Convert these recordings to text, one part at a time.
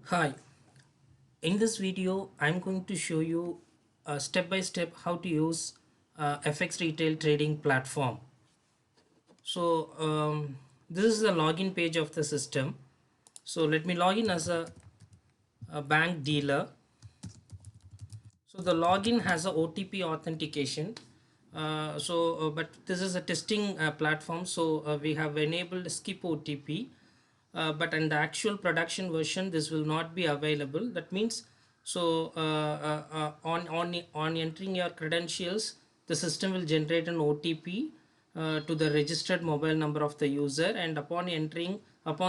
Hi, in this video I'm going to show you step by step how to use FX retail trading platform. So this is the login page of the system. So let me log in as a bank dealer. So the login has a OTP authentication. But this is a testing platform, so we have enabled skip OTP. But in the actual production version, this will not be available. That means, on entering your credentials, the system will generate an OTP to the registered mobile number of the user, and upon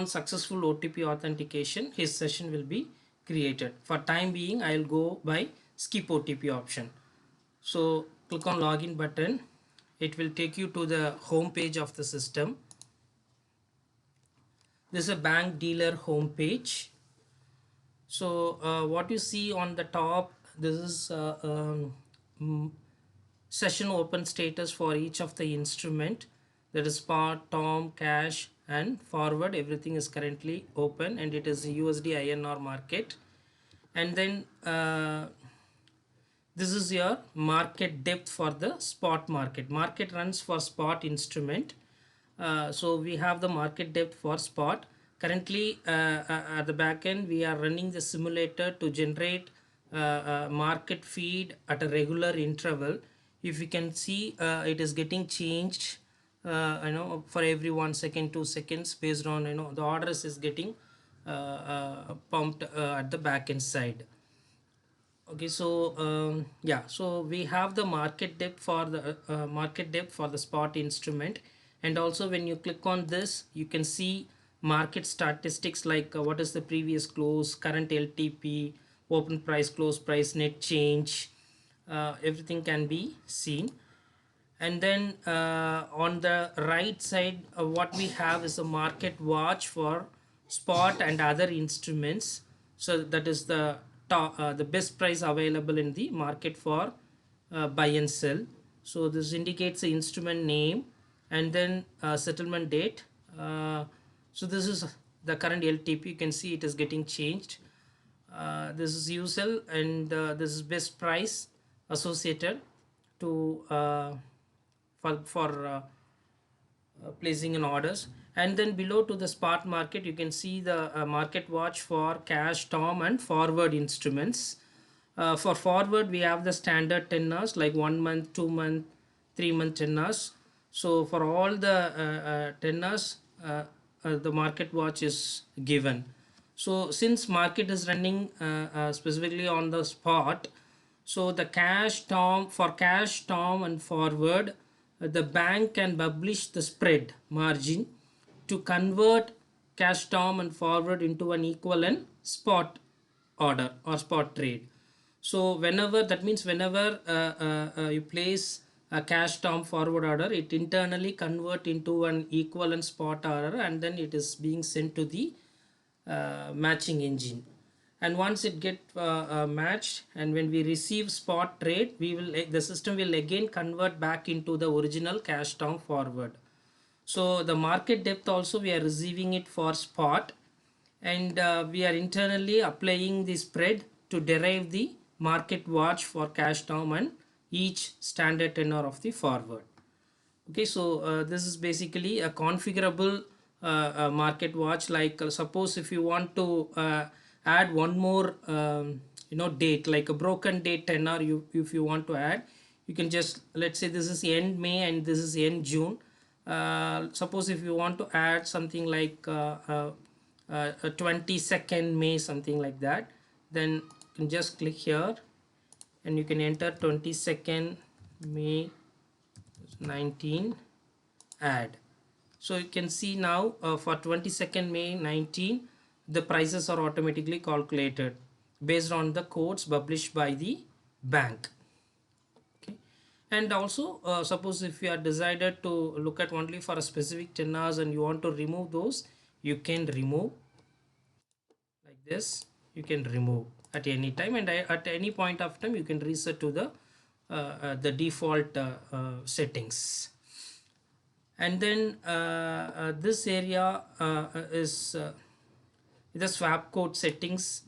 successful OTP authentication, his session will be created. For time being, I will go by skip OTP option. So click on login button. It will take you to the home page of the system. This is a bank dealer home page. So what you see on the top, this is session open status for each of the instrument, that is spot, tom, cash and forward. Everything is currently open and it is USD INR market. And then this is your market depth for the spot market. Market runs for spot instrument. So we have the market depth for spot. Currently at the back end we are running the simulator to generate market feed at a regular interval. If you can see, it is getting changed for every 1 second, 2 seconds, based on the orders is getting pumped at the back end side. Okay, so yeah, so we have the market depth for the spot instrument. And also when you click on this, you can see market statistics like what is the previous close, current LTP, open price, close price, net change. Everything can be seen. And then on the right side, what we have is a market watch for spot and other instruments. So that is the best price available in the market for buy and sell. So this indicates the instrument name and then settlement date. So this is the current LTP. You can see it is getting changed. This is USL and this is best price associated to placing in orders. And then below to the spot market, you can see the market watch for cash, tom and forward instruments. For forward we have the standard tenors like 1 month, 2 month, 3 month tenors. So for all the tenors, the market watch is given. So since market is running specifically on the spot, so the cash, tom and forward, the bank can publish the spread margin to convert cash, tom and forward into an equivalent spot order or spot trade. So whenever, that means whenever you place a cash, tom, forward order, it internally convert into an equivalent spot order and then it is being sent to the matching engine. And once it get matched, and when we receive spot trade, the system will again convert back into the original cash, tom, forward. So the market depth also we are receiving it for spot, and we are internally applying the spread to derive the market watch for cash, tom and each standard tenor of the forward. Okay, so this is basically a configurable market watch. Like suppose if you want to add one more date, like a broken date tenor, if you want to add, you can just, let's say this is end May and this is end June. Suppose if you want to add something like 22nd May, something like that, then you can just click here and you can enter 22nd May 19 add. So you can see now for 22nd May 19, the prices are automatically calculated based on the codes published by the bank. Okay. And also suppose if you are decided to look at only for a specific tenors and you want to remove those, you can remove like this. You can remove at any time, and at any point of time you can reset to the default settings. And then this area with the swap code settings,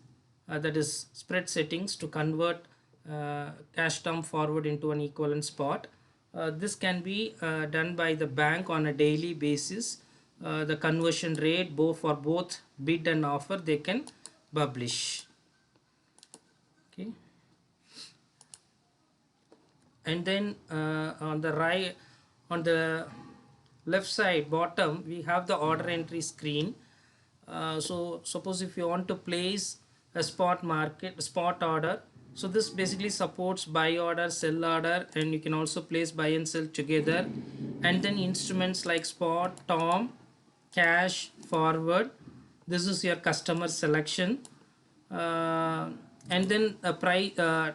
that is spread settings, to convert cash term forward into an equivalent spot. This can be done by the bank on a daily basis. The conversion rate both for both bid and offer they can publish. Okay, and then on the right, on the left side bottom, we have the order entry screen. So suppose if you want to place a spot order, so this basically supports buy order, sell order, and you can also place buy and sell together. And then instruments like spot, tom, cash, forward, this is your customer selection. uh, and then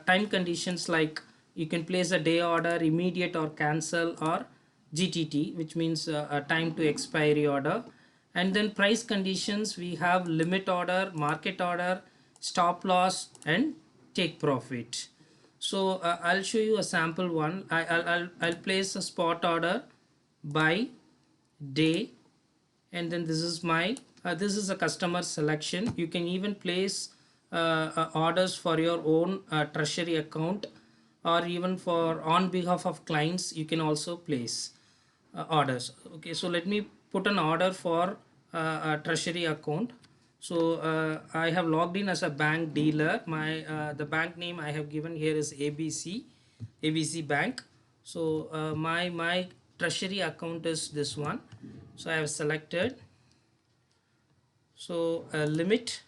time conditions, like you can place a day order, immediate or cancel, or GTT, which means a time to expiry order. And then price conditions, we have limit order, market order, stop loss, and take profit. So I'll show you a sample one. I'll place a spot order by day, and then this is my this is a customer selection. You can even place orders for your own treasury account, or even for on behalf of clients you can also place orders. Okay, so let me put an order for a treasury account. So I have logged in as a bank dealer. My the bank name I have given here is ABC Bank. So my treasury account is this one. So I have selected. So limit.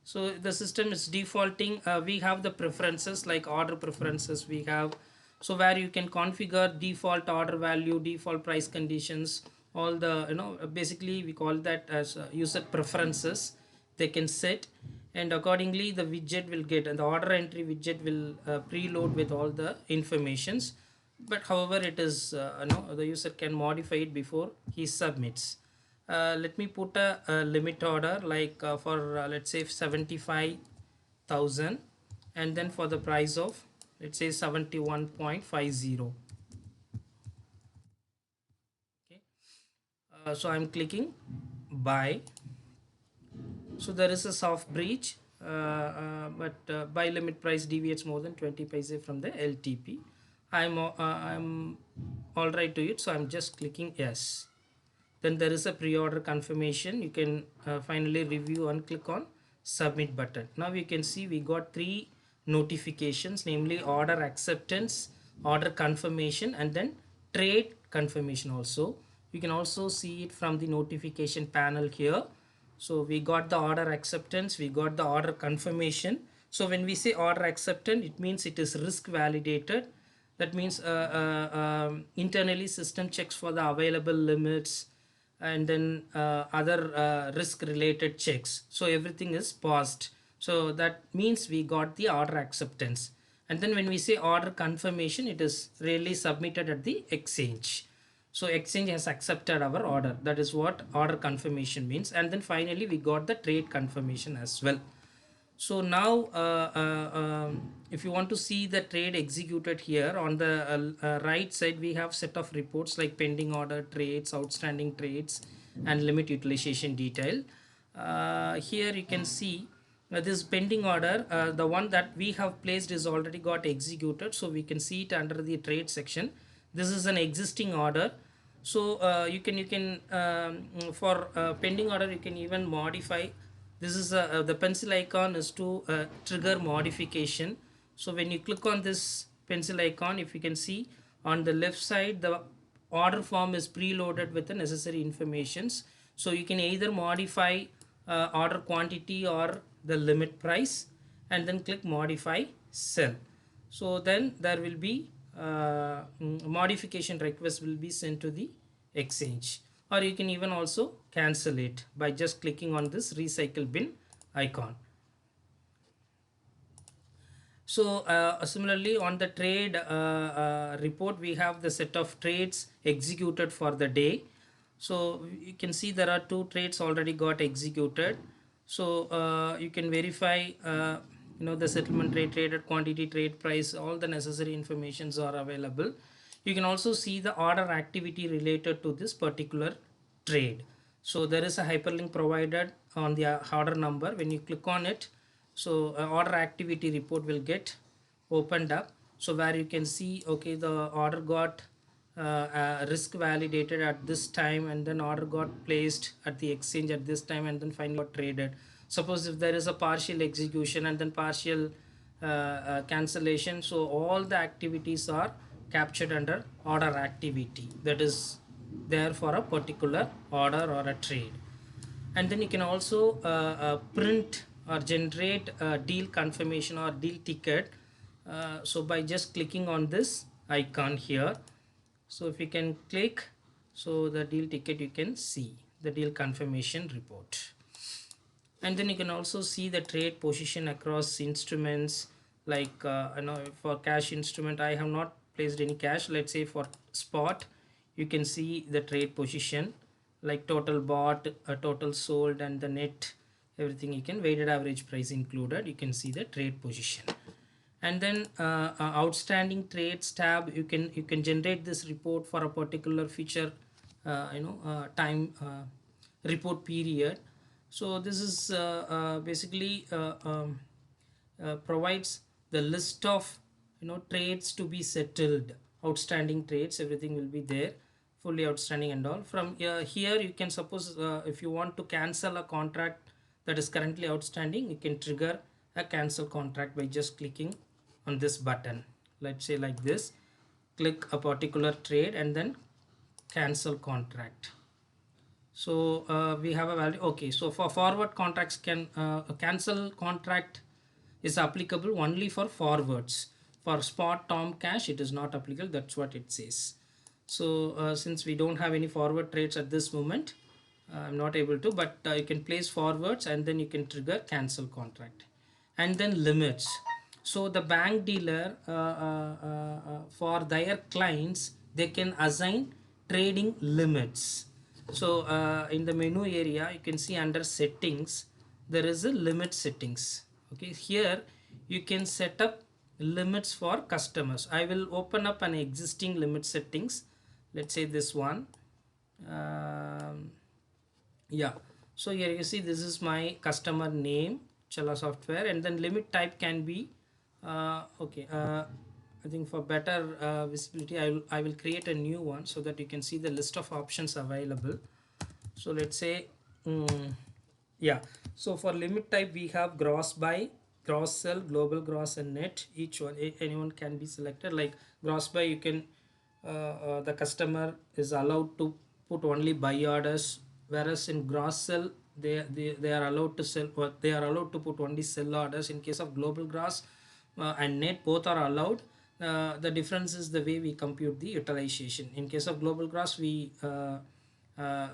So the system is defaulting. We have the preferences like order preferences we have. So where you can configure default order value, default price conditions, all the, basically we call that as user preferences. They can set, and accordingly the widget will get, and the order entry widget will preload with all the informations. But however, it is the user can modify it before he submits. Let me put a limit order, like for let's say 75,000, and then for the price of, let's say, 71.50. Okay, so I'm clicking buy. So there is a soft breach, but buy limit price deviates more than 20 paise from the LTP. I'm all right to it, so I'm just clicking yes. Then there is a pre-order confirmation. You can finally review and click on submit button. Now you can see we got 3 notifications, namely order acceptance, order confirmation, and then trade confirmation also. You can also see it from the notification panel here. So we got the order acceptance, we got the order confirmation. So when we say order acceptance, it means it is risk validated. That means internally system checks for the available limits, and then other risk related checks. So everything is paused. So that means we got the order acceptance. And then when we say order confirmation, it is really submitted at the exchange. So exchange has accepted our order. That is what order confirmation means. And then finally we got the trade confirmation as well. So now if you want to see the trade executed, here on the right side we have set of reports like pending order, trades, outstanding trades, and limit utilization detail. Here you can see this pending order, the one that we have placed is already got executed, so we can see it under the trade section. This is an existing order. So you can for pending order you can even modify. This is the pencil icon is to trigger modification. So when you click on this pencil icon, if you can see on the left side, the order form is preloaded with the necessary informations. So you can either modify order quantity or the limit price, and then click modify sell. So then there will be modification request will be sent to the exchange, or you can even also cancel it by just clicking on this recycle bin icon. So similarly on the trade report, we have the set of trades executed for the day. So you can see there are 2 trades already got executed. So you can verify the settlement rate, traded quantity, trade price, all the necessary informations are available. You can also see the order activity related to this particular trade. So there is a hyperlink provided on the order number. When you click on it, so order activity report will get opened up, so where you can see, okay, the order got risk validated at this time, and then order got placed at the exchange at this time, and then finally got traded. Suppose if there is a partial execution and then partial cancellation, so all the activities are captured under order activity that is there for a particular order or a trade. And then you can also print or generate a deal confirmation or deal ticket, so by just clicking on this icon here. So if you can click, so the deal ticket, you can see the deal confirmation report. And then you can also see the trade position across instruments, like for cash instrument I have not placed any cash. Let's say for spot, you can see the trade position, like total bought, total sold, and the net, everything. You can weighted average price included, you can see the trade position. And then outstanding trades tab, you can generate this report for a particular feature time report period. So this is basically provides the list of trades to be settled, outstanding trades, everything will be there, fully outstanding and all. From here you can suppose if you want to cancel a contract that is currently outstanding, you can trigger a cancel contract by just clicking on this button. Let's say like this, click a particular trade and then cancel contract. So we have a value. Okay, so for forward contracts, can a cancel contract is applicable only for forwards. For spot tom cash, it is not applicable. That's what it says. So since we don't have any forward trades at this moment, I'm not able to, but you can place forwards and then you can trigger cancel contract. And then limits. So the bank dealer for their clients, they can assign trading limits. So in the menu area, you can see under settings, there is a limit settings. Okay, here you can set up limits for customers. I will open up an existing limit settings. Let's say this one. Yeah, so here you see this is my customer name, Chala Software, and then limit type can be okay. I think for better visibility, I will create a new one so that you can see the list of options available. So let's say yeah, so for limit type we have gross buy, gross sell, global gross, and net. Each one, anyone can be selected. Like gross buy, you can the customer is allowed to put only buy orders, whereas in gross sell they are allowed to sell, they are allowed to put only sell orders. In case of global gross and net, both are allowed. The difference is the way we compute the utilization. In case of global gross, we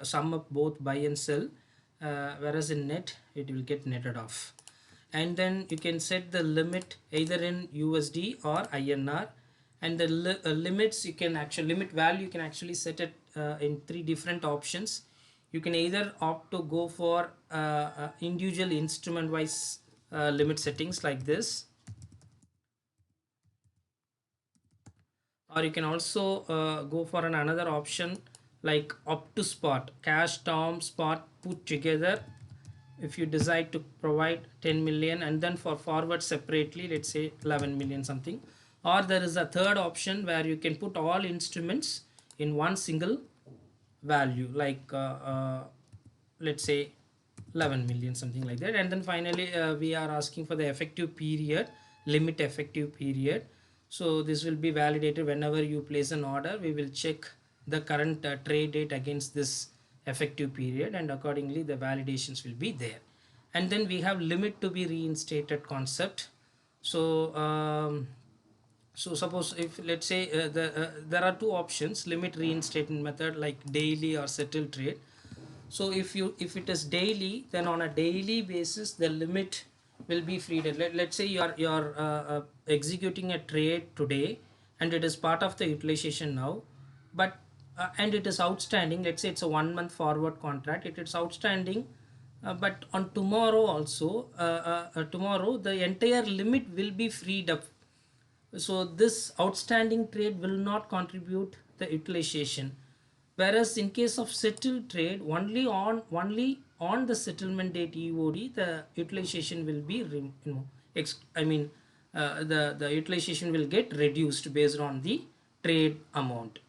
sum up both buy and sell, whereas in net it will get netted off. And then you can set the limit either in USD or INR, and the limits, you can actually limit value, you can actually set it in 3 different options. You can either opt to go for individual instrument wise limit settings like this, or you can also go for another option like up to spot, cash, tom, spot put together. If you decide to provide 10 million, and then for forward separately, let's say 11 million something. Or there is a third option where you can put all instruments in one single value, like let's say 11 million, something like that. And then finally we are asking for the effective period, limit effective period. So this will be validated whenever you place an order. We will check the current trade date against this effective period, and accordingly the validations will be there. And then we have limit to be reinstated concept. So so suppose if let's say there are 2 options, limit reinstatement method, like daily or settle trade. So if it is daily, then on a daily basis the limit will be freed. Let's say you're executing a trade today and it is part of the utilization now, but and it is outstanding. Let's say it's a 1 month forward contract, it is outstanding, but on tomorrow also tomorrow the entire limit will be freed up. So this outstanding trade will not contribute the utilization, whereas in case of settled trade, only on the settlement date EOD, the utilization will be the utilization will get reduced based on the trade amount.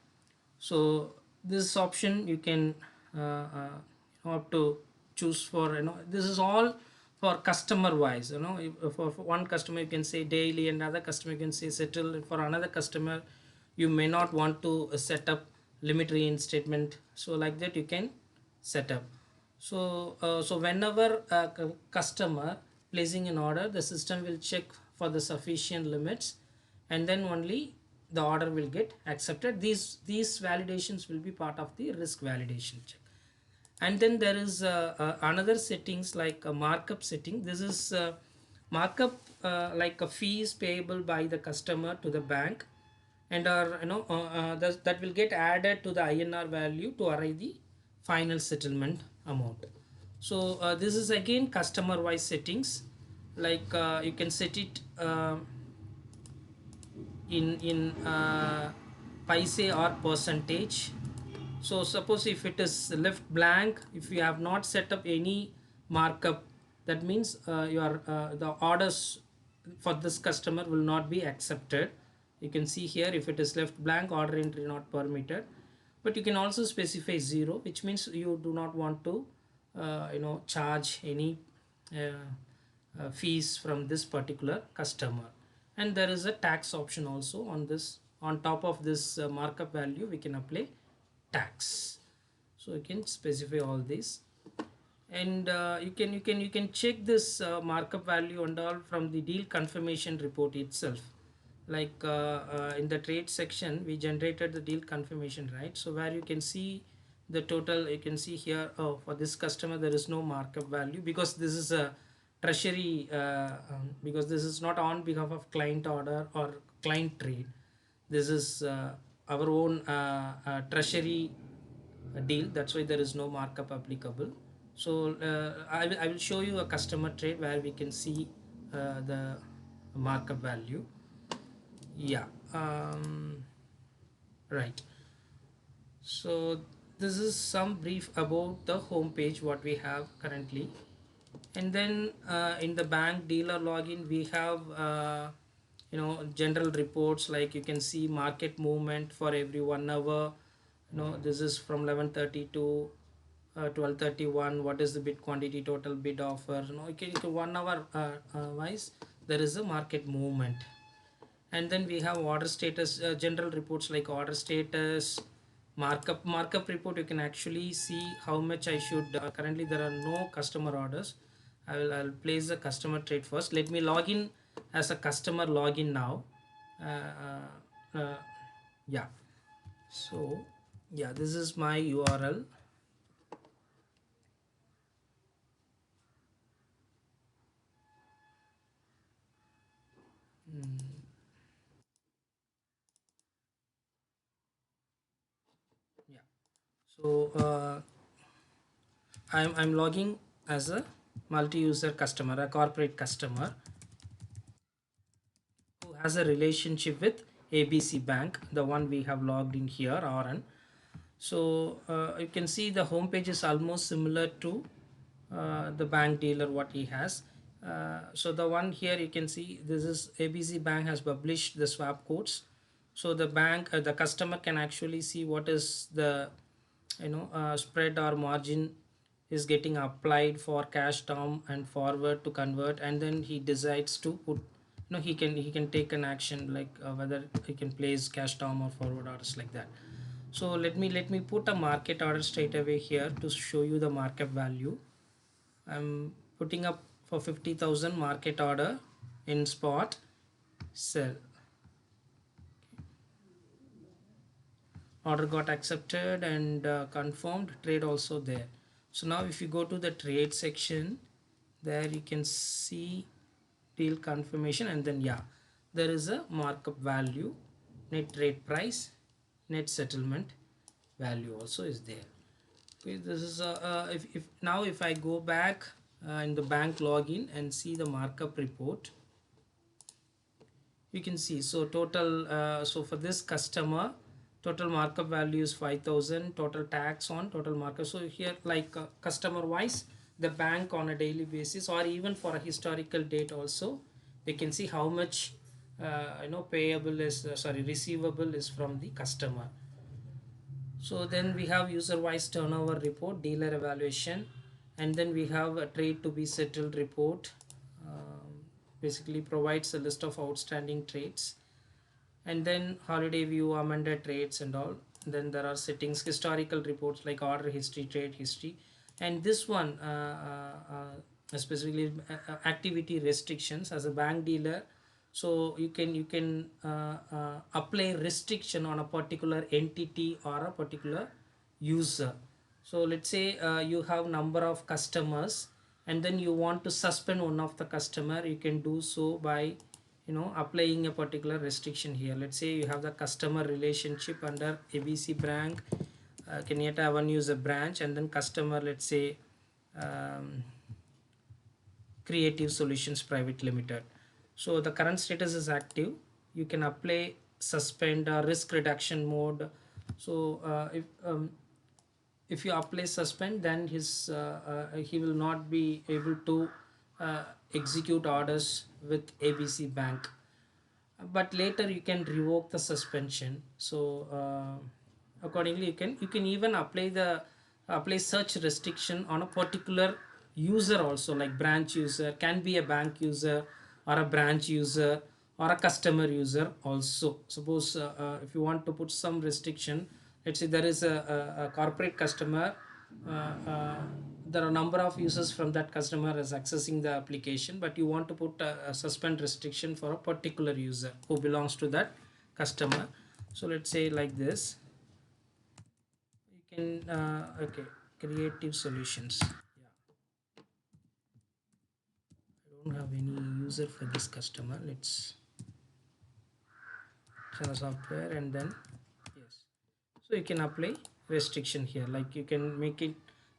So this option you can have to choose for, this is all for customer wise, for one customer you can say daily, and other customer you can say settle. For another customer you may not want to set up limit reinstatement, so like that you can set up. So whenever a customer placing an order, the system will check for the sufficient limits, and then only the order will get accepted. These validations will be part of the risk validation check. And then there is another settings like a markup setting. This is markup, like a fees payable by the customer to the bank, and are that will get added to the INR value to arrive the final settlement amount. So this is again customer wise settings, like you can set it in paise or percentage. So suppose if it is left blank, if you have not set up any markup, that means your the orders for this customer will not be accepted. You can see here, if it is left blank, order entry not permitted. But you can also specify 0, which means you do not want to charge any fees from this particular customer. And there is a tax option also on this. On top of this markup value, we can apply tax. So you can specify all this, and you can check this markup value and all from the deal confirmation report itself. Like in the trade section we generated the deal confirmation, right? So where you can see the total, you can see here, oh, for this customer there is no markup value because this is a treasury, because this is not on behalf of client order or client trade. This is our own treasury deal, that's why there is no markup applicable. So I will show you a customer trade where we can see the markup value. Yeah. Right. So this is some brief about the home page what we have currently. And then in the bank dealer login we have general reports, like you can see market movement for every 1 hour. This is from 11:30 to 12:31. What is the bid quantity, total bid offer? You can 1 hour wise there is a market movement. And then we have order status, general reports like order status, markup report. You can actually see how much I should, currently there are no customer orders. I'll place the customer trade first. Let me log in as a customer login now. Yeah. So yeah, this is my URL. Yeah. So I'm logging as a multi-user customer, a corporate customer who has a relationship with ABC Bank, the one we have logged in here, RN. So you can see the home page is almost similar to the bank dealer what he has. So the one here you can see, this is ABC Bank has published the swap codes. So the bank, the customer can actually see what is the spread or margin is getting applied for cash term and forward to convert, and then he decides to put, he can take an action like whether he can place cash term or forward orders like that. So let me put a market order straight away here to show you the markup value. I'm putting up for 50,000 market order in spot sell. Order got accepted and confirmed, trade also there. So now if you go to the trade section, there you can see deal confirmation, and then yeah, there is a markup value, net trade price, net settlement value also is there. Okay, this is if now if I go back in the bank login and see the markup report, you can see, so total, so for this customer total markup value is 5,000, total tax on total markup. So here like customer wise the bank on a daily basis, or even for a historical date also, we can see how much payable is sorry, receivable is from the customer. So then we have user wise turnover report, dealer evaluation, and then we have a trade to be settled report. Basically provides a list of outstanding trades, and then holiday view, amended trades and all. Then there are settings, historical reports like order history, trade history, and this one specifically activity restrictions as a bank dealer. So you can apply restriction on a particular entity or a particular user. So let's say you have number of customers, and then you want to suspend one of the customer. You can do so by applying a particular restriction here. Let's say you have the customer relationship under ABC Bank, Kenyatta Avenue is a branch, and then customer, let's say um, Creative Solutions Private Limited. So the current status is active. You can apply suspend or risk reduction mode. So if you apply suspend, then he will not be able to execute orders with ABC Bank. But later you can revoke the suspension. So accordingly you can even apply such restriction on a particular user also, like branch user can be a bank user, or a branch user, or a customer user also. Suppose if you want to put some restriction, let's say there is a corporate customer, there are a number of users from that customer is accessing the application, but you want to put a suspend restriction for a particular user who belongs to that customer. So let's say like this, you can okay, Creative Solutions. Yeah, I don't have any user for this customer. Let's share software, and then yes, so you can apply restriction here, like you can make it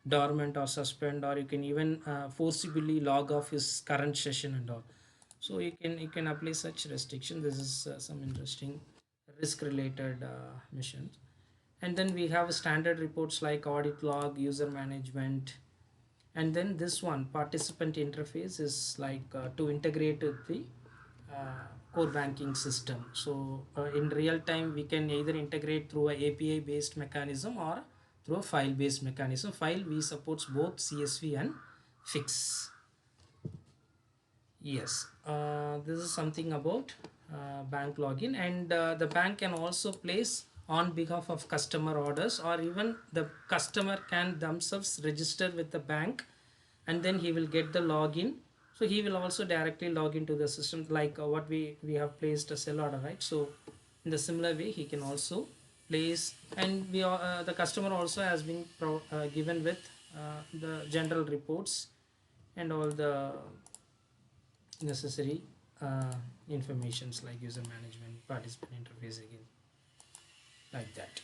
dormant or suspend, or you can even forcibly log off his current session and all. So you can apply such restriction. This is some interesting risk related missions. And then we have standard reports like audit log, user management, and then this one participant interface is like to integrate with the core banking system. So in real time we can either integrate through a API based mechanism or through a file based mechanism. File we supports both CSV and fix. Yes, this is something about bank login, and the bank can also place on behalf of customer orders, or even the customer can themselves register with the bank, and then he will get the login. So he will also directly log into the system, like what we have placed a sell order, right? So in the similar way he can also place, and the customer also has been given with the general reports and all the necessary uh, informations like user management, participant interface again, like that.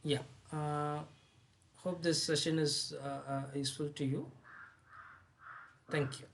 Yeah, hope this session is useful to you. Thank you.